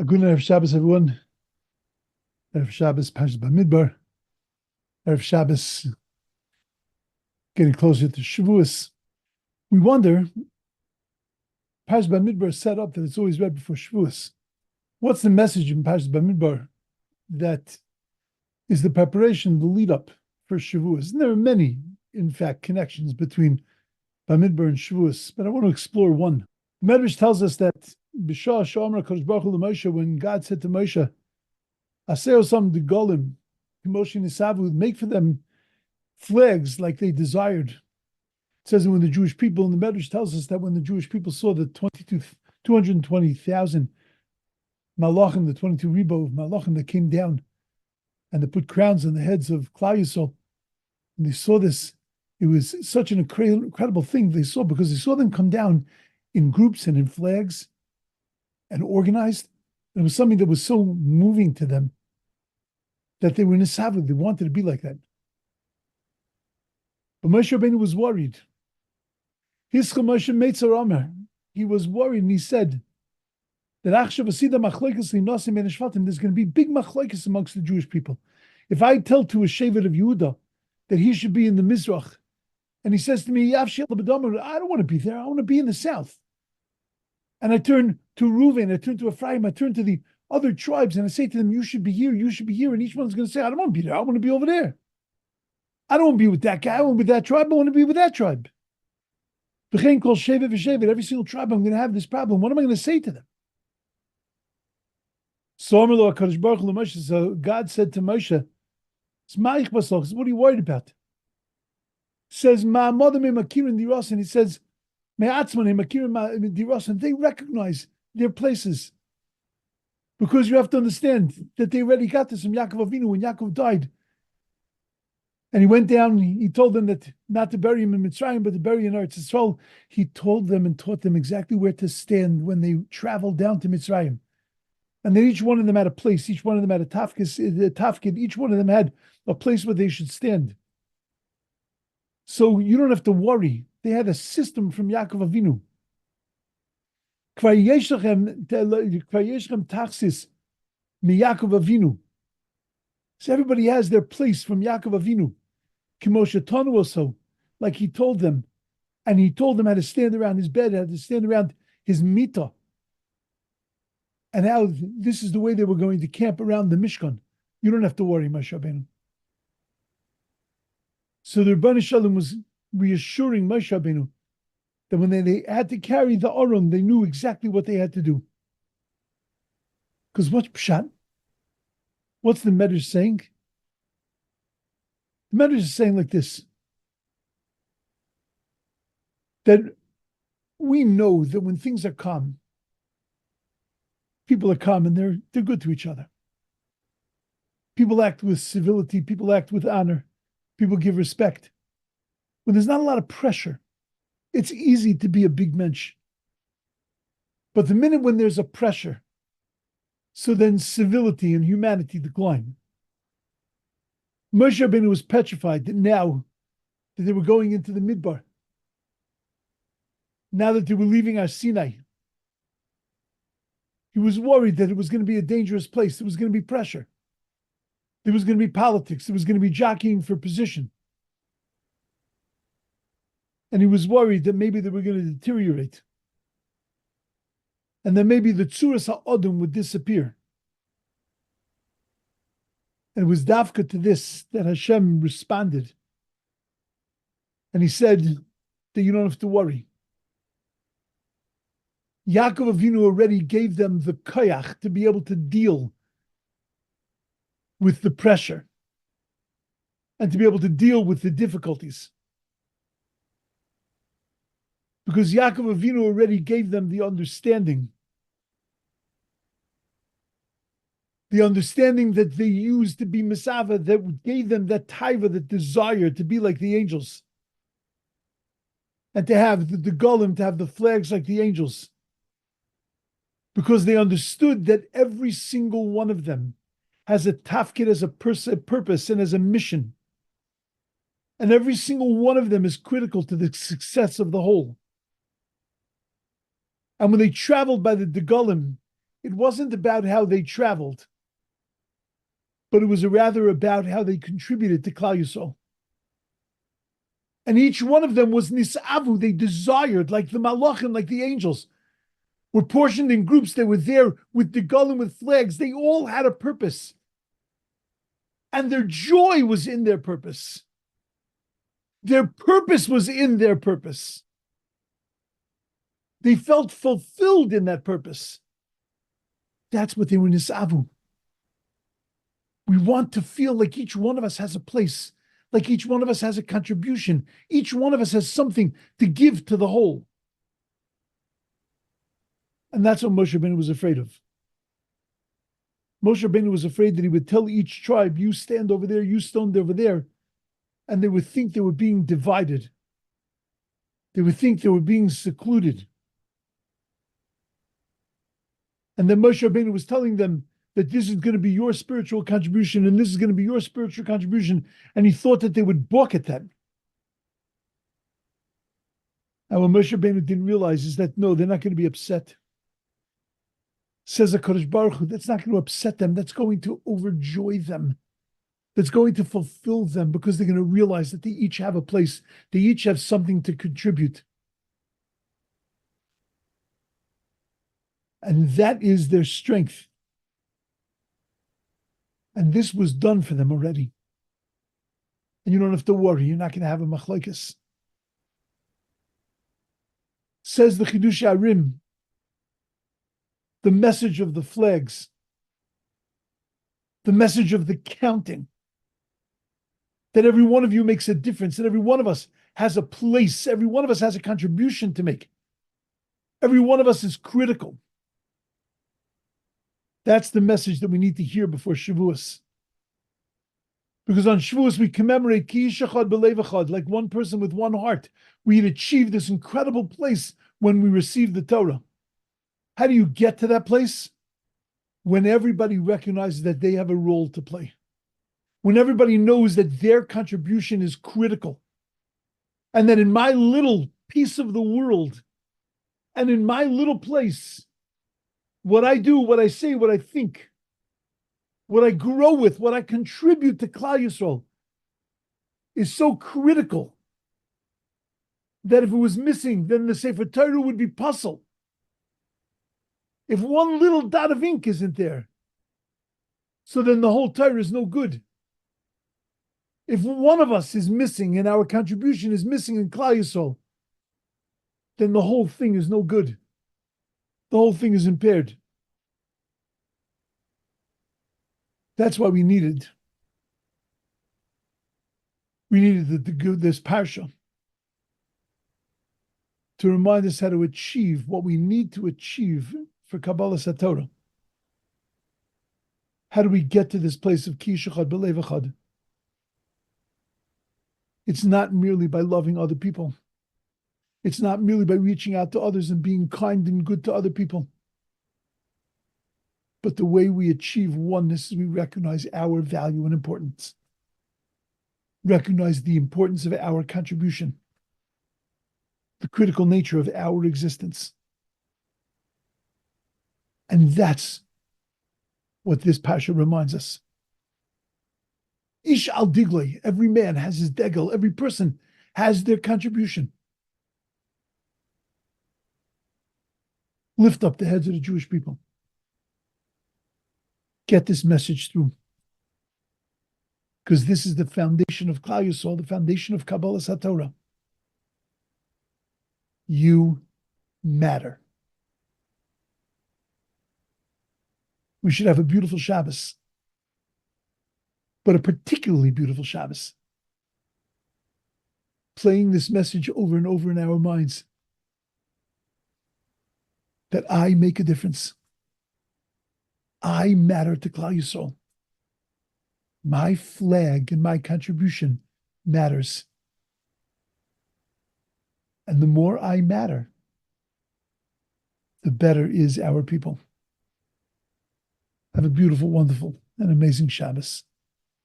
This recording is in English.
A good Erev Shabbos, everyone. Erev Shabbos, Parshat Bamidbar. Erev Shabbos, getting closer to Shavuos. We wonder, Parshat Bamidbar is set up that it's always read before Shavuos. What's the message in Parshat Bamidbar that is the preparation, the lead up for Shavuos? And there are many, in fact, connections between Bamidbar and Shavuos, but I want to explore one. Medrash tells us that B'shah Shomer Kodesh Baruch Hu Moshe, when God said to Moshe, "Aseo sam de golim, Moshe nisavu," make for them flags like they desired. It says that when the Jewish people, and the Medrash tells us that when the Jewish people saw the 220,000 malachim, the 22 ribo of malachim that came down, and they put crowns on the heads of Klal Yisrael, and they saw this, it was such an incredible thing they saw, because they saw them come down in groups and in flags and organized. And it was something that was so moving to them that they were nisavu, they wanted to be like that. But Moshe Rabbeinu was worried. Hischel Moshe Meitzar Omer. He was worried, and he said that there's going to be big machlokes amongst the Jewish people. If I tell to a Shevet of Yehuda that he should be in the Mizrach, and he says to me, I don't want to be there, I want to be in the south. And I turn to Reuven, I turn to Ephraim, I turn to the other tribes, and I say to them, you should be here, and each one's going to say, I don't want to be there, I want to be over there. I don't want to be with that guy, I want to be with that tribe, I want to be with that tribe. Every single tribe, I'm going to have this problem. What am I going to say to them? So God said to Moshe, what are you worried about? Says, and he says, they recognize their places. Because you have to understand that they already got this from Yaakov Avinu when Yaakov died. And he went down, he told them that not to bury him in Mitzrayim, but to bury in Eretz Yisrael. He told them and taught them exactly where to stand when they traveled down to Mitzrayim. And then each one of them had a place, each one of them had a tafkid, each one of them had a place where they should stand. So you don't have to worry. They had a system from Yaakov Avinu. So everybody has their place from Yaakov Avinu. Kimosha Tonu also, like he told them. And he told them how to stand around his bed, how to stand around his mita. And how this is the way they were going to camp around the Mishkan. You don't have to worry, Moshe Rabbeinu. So the Rebbeinu Shalom was reassuring Moshe Rabbeinu that when they had to carry the Aron, they knew exactly what they had to do. Because what's Pshat? What's the Medrash saying? The Medrash is saying like this, that we know that when things are calm, people are calm and they're good to each other. People act with civility, people act with honor, people give respect. When there's not a lot of pressure, it's easy to be a big mensch. But the minute when there's a pressure, so then civility and humanity decline. Moshe Rabbeinu was petrified that now that they were going into the Midbar, now that they were leaving our Sinai, he was worried that it was going to be a dangerous place. There was going to be pressure. There was going to be politics. There was going to be jockeying for position. And he was worried that maybe they were going to deteriorate. And then maybe the Tzuras HaOdom would disappear. And it was Dafka to this that Hashem responded. And he said that you don't have to worry. Yaakov Avinu already gave them the koyach to be able to deal with the pressure and to be able to deal with the difficulties. Because Yaakov Avinu already gave them the understanding that they used to be Mesava, that gave them that taiva, that desire to be like the angels. And to have the golem, to have the flags like the angels. Because they understood that every single one of them has a tafkid, as a purpose, and as a mission. And every single one of them is critical to the success of the whole. And when they traveled by the Degalim, It wasn't about how they traveled, but it was rather about how they contributed to Klal Yisrael. And each one of them was nisavu. They desired, like the malachim, like the angels, were portioned in groups. They were there with the golem, with flags. They all had a purpose. And their joy was in their purpose. Their purpose was in their purpose. They felt fulfilled in that purpose. That's what they were nisavu. We want to feel like each one of us has a place, like each one of us has a contribution. Each one of us has something to give to the whole. And that's what Moshe Rabbeinu was afraid of. Moshe Rabbeinu was afraid that he would tell each tribe, you stand over there, you stand over there, and they would think they were being divided. They would think they were being secluded. And then Moshe Rabbeinu was telling them that this is going to be your spiritual contribution and this is going to be your spiritual contribution. And he thought that they would balk at that. And what Moshe Rabbeinu didn't realize is that, no, they're not going to be upset. Says HaKadosh Baruch Hu, that's not going to upset them. That's going to overjoy them. That's going to fulfill them because they're going to realize that they each have a place. They each have something to contribute. And that is their strength. And this was done for them already. And you don't have to worry. You're not going to have a machlokes. Says the Chidush Arim, the message of the flags, the message of the counting, that every one of you makes a difference, that every one of us has a place, every one of us has a contribution to make. Every one of us is critical. That's the message that we need to hear before Shavuos. Because on Shavuos we commemorate Ki ish echad b'lev echad, like one person with one heart. We had achieved this incredible place when we received the Torah. How do you get to that place? When everybody recognizes that they have a role to play. When everybody knows that their contribution is critical. And that in my little piece of the world, and in my little place, what I do, what I say, what I think, what I grow with, what I contribute to Klal Yisrael is so critical that if it was missing, then the Sefer Torah would be puzzled. If one little dot of ink isn't there, so then the whole Torah is no good. If one of us is missing and our contribution is missing in Klal Yisrael, then the whole thing is no good. The whole thing is impaired. That's why we needed this Parsha to remind us how to achieve what we need to achieve for Kabbalas HaTorah. How do we get to this place of Ki ish echad b'lev echad? It's not merely by loving other people. It's not merely by reaching out to others and being kind and good to other people. But the way we achieve oneness is we recognize our value and importance. Recognize the importance of our contribution. The critical nature of our existence. And that's what this Parsha reminds us. Ish al diglei, every man has his degel, every person has their contribution. Lift up the heads of the Jewish people. Get this message through. Because this is the foundation of Klal Yisrael, the foundation of Kabbalas HaTorah. You matter. We should have a beautiful Shabbos. But a particularly beautiful Shabbos. Playing this message over and over in our minds. That I make a difference. I matter to Klal Yisrael. My flag and my contribution matters. And the more I matter, the better is our people. Have a beautiful, wonderful, and amazing Shabbos.